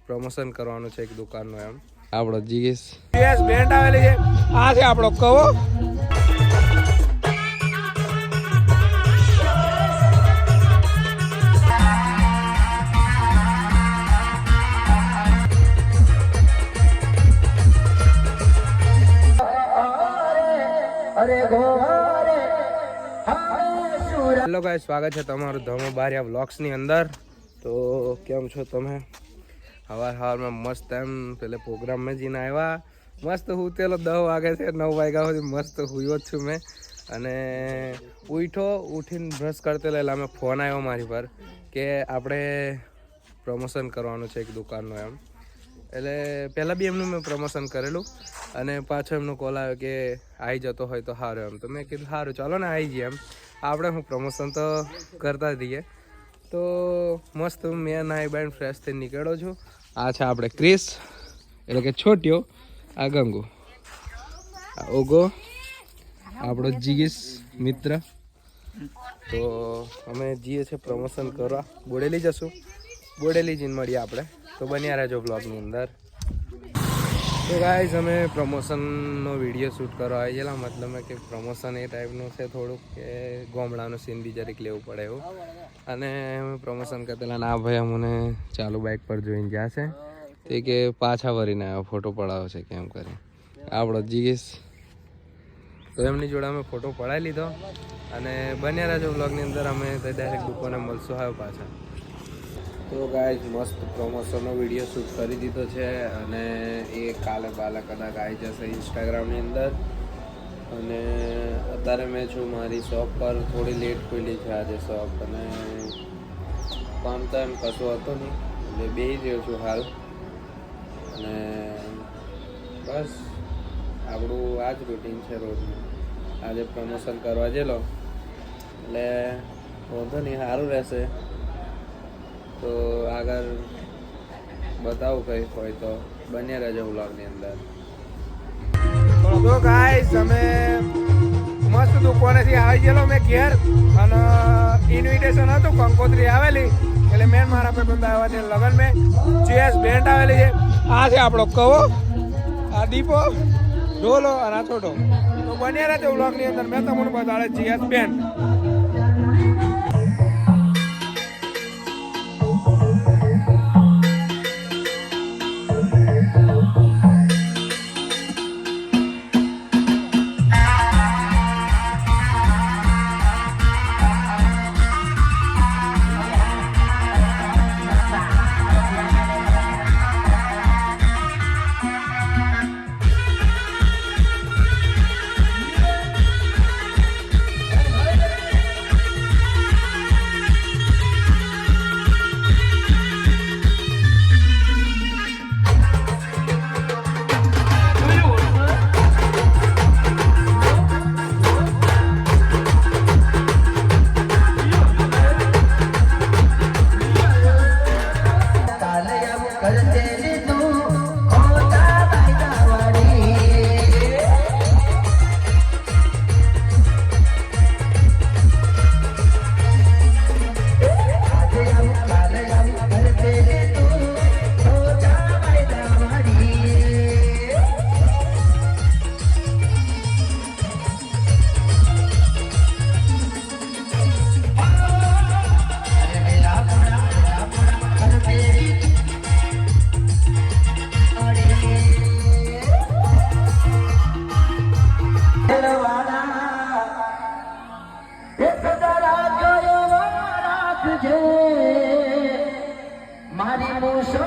Promotion કરવાનું છે એક દુકાનનું એમ. આપણો જીએસ બેન્ડ આવેલી છે. આ છે આપણો કવો. હેલો ગાઈસ, સ્વાગત છે તમારું ધમો બારિયા વ્લોગ્સની અંદર. તો કેમ છો તમે? સવારમાં મસ્ત એમ પેલે પ્રોગ્રામમાં જઈને આવ્યા. મસ્ત હું તેલો 10 વાગે છે, 9 વાગ્યા સુધી મસ્ત હુયો જ છું મેં. અને ઉઠીને બ્રશ કરતે લેલા મેં ફોન આવ્યો મારી પર કે આપણે પ્રમોશન કરવાનું છે એક દુકાનનું એમ. એટલે પહેલાં બી એમનું મેં પ્રમોશન કરેલું અને પાછો એમનો કોલ આવ્યો કે આવી જતો હોય તો સારું એમ. તો મેં કીધું સારું ચાલો ને આવી જઈએ એમ. આપણે હું પ્રમોશન તો કરતા જઈએ. તો મસ્ત મેં નાઈ બાઈને ફ્રેશ થઈને નીકળ્યો છું. આ છે આપણે ક્રિસ એટલે કે છોટ્યો, આ ગંગુ, આ ઓગો, આપણો જીગીસ મિત્ર. તો અમે જઈએ છીએ પ્રમોશન કરવા. બોડેલી જશું, બોડેલી જઈને મળીએ આપણે. તો બન્યા રહેજો બ્લોગની અંદર. તો ગાઈઝ અમે પ્રમોશનનો વિડીયો શૂટ કરવા આવી ગયેલા. મતલબ કે પ્રમોશન એ ટાઈપનું છે થોડુંક કે ગામડાનું સીન બી જરીક લેવું પડે એવું. અને અમે પ્રમોશન કરતેલા ના ભાઈ અમને ચાલુ બાઇક પર જોઈને ગયા છે તે કે પાછા વળીને આવ્યો, ફોટો પડાવો છે કેમ કરી. આપણો જીગીસ. તો એમની જોડે અમે ફોટો પડાવી લીધો અને બન્યા રહેજો બ્લોગની અંદર. અમે તો ડાયરેક્ટ દુકાને મળશું આવ્યો પાછા. તો ગાઈઝ મસ્ત પ્રમોશનનો વિડીયો શૂટ કરી દીધો છે અને એ કાલે કદાચ આવી જશે ઇન્સ્ટાગ્રામની અંદર. અને અત્યારે મેં છું મારી શોપ પર. થોડી લેટ ખુલી છે આજે શોપ અને કામ તો એમ કશું હતું નહીં એટલે બેસી રહ્યો છું હાલ. અને બસ આપણું આ જ રૂટીન છે રોજનું. આજે પ્રમોશન કરવા જેલો એટલે વાંધો નહીં, સારું રહેશે. તો આગળ બતાવું કંઈ હોય તો બન્યા રહેજો વ્લોગની અંદર. તો ગાઈસ અમે મસ્ત દુકાનેથી આવી ગયેલો મેં ઘેર અને ઇન્વિટેશન હતું, કંકોત્રી આવેલી એટલે મેન મારા પે બંધ આવ્યા છે લગન મેં. જીએસ બેન્ડ આવેલી છે. આ છે આપણો કવો, આ દીપો, ઢોલો અને આ છોટો. તો બન્યા રહેજો વ્લોગની અંદર. મેં તમને બતાડે જીએસ બેન્ડ. મારી મૂસો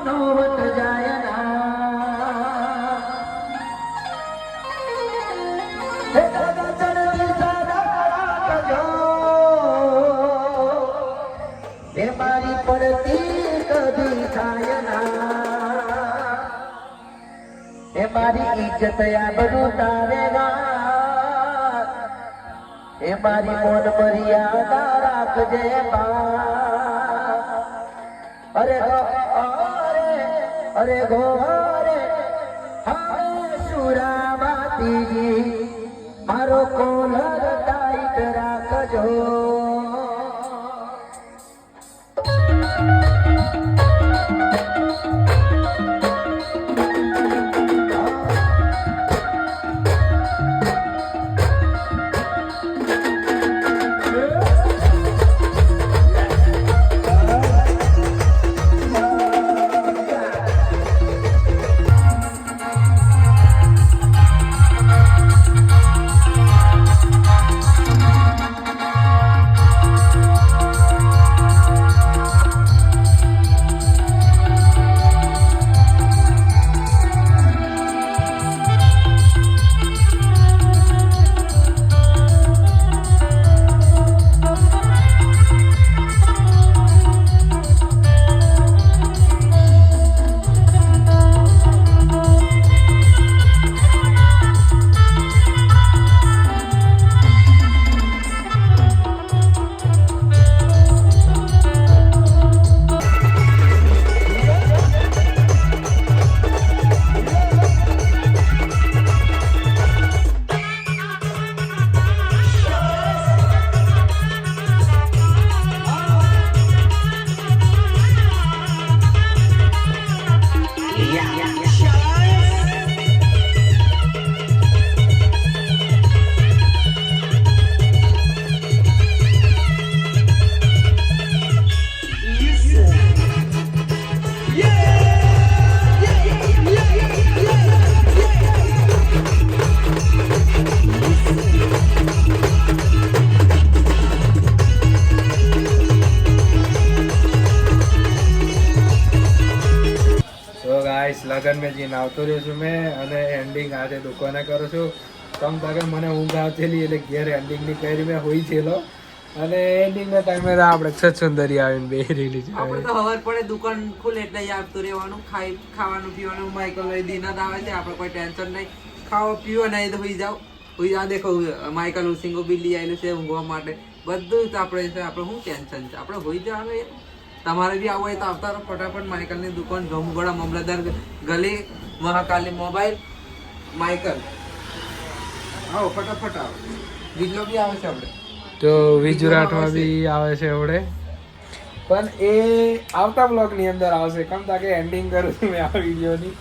નો વટ જાય એ મારી પડતી કદી થાય ના. એ મારી ઇજ્જત આબરૂ તારે ના. એ મારી મોન મર્યાદા રાખજે બા. અરે અરે ગોરે સુરાવાતી મારો કોલર ટાઈટ રાખજો. લગન મેં જઈને આવતો રહ્યો છું મેં અને એન્ડિંગ આજે દુકાને કરું છું. કમ તાકે મને ઊંઘ આવતેલી એટલે ઘેર એન્ડિંગની કરી મેં હોઈ છેલો અને એન્ડિંગના ટાઈમે આપણે સત્સુંદરી આવીને બેહરેલી છે. આપણે તો ખબર પડે દુકાન ખુલે એટલે આવતું રહેવાનું, ખાવાનું પીવાનું માઇકલ લઈ દિના આવે છે, આપણે કોઈ ટેન્શન નહીં. ખાવા પીવા નહીં તો હોઈ જાવ. દેખો માઇકલ ઉસિંગો બિલ્લી આવેલું છે ઊંઘવા માટે, બધું જ આપણે છે. આપણે શું ટેન્શન છે, આપણે હોઈ જવાનું. તમારે બી આવું હોય તો આવતા રહો ફટાફટ. માઇકલની દુકાન ગમગોડા મામલતદાર ગલી મહાકાલી મોબાઈલ માઇકલ. આવો ફટાફટ આવો. વિડીયો બી આવે છે આપણે તો વિજુરાટમાં બી આવે છે આપણે, પણ એ આવતા બ્લોગની અંદર આવશે. કમ તાકે એન્ડિંગ કરું છું મેં આ વિડીયોની.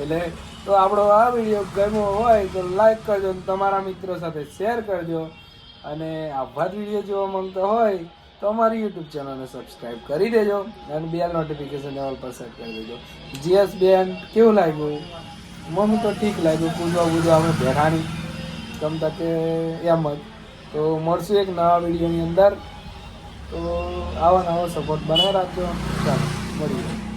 એટલે તો આપણો આ વિડીયો ગમ્યો હોય તો લાઈક કરજો, તમારા મિત્રો સાથે શેર કરજો, અને આવા જ વિડીયો જોવા માંગતો હોય તો અમારી યુટ્યુબ ચેનલને સબસ્ક્રાઈબ કરી દેજો અને બેલ નોટિફિકેશન લેવલ પર સેટ કરી દેજો. જીએસ બેન કેવું લાગ્યું? મમ્મી તો ઠીક લાગ્યું. પૂજવા આપણે ભેરાની કમ તકે એમ જ. તો મળશું એક નવા વિડીયોની અંદર. તો આવા નવો સપોર્ટ બનાવી રાખજો. ચાલો મળીએ.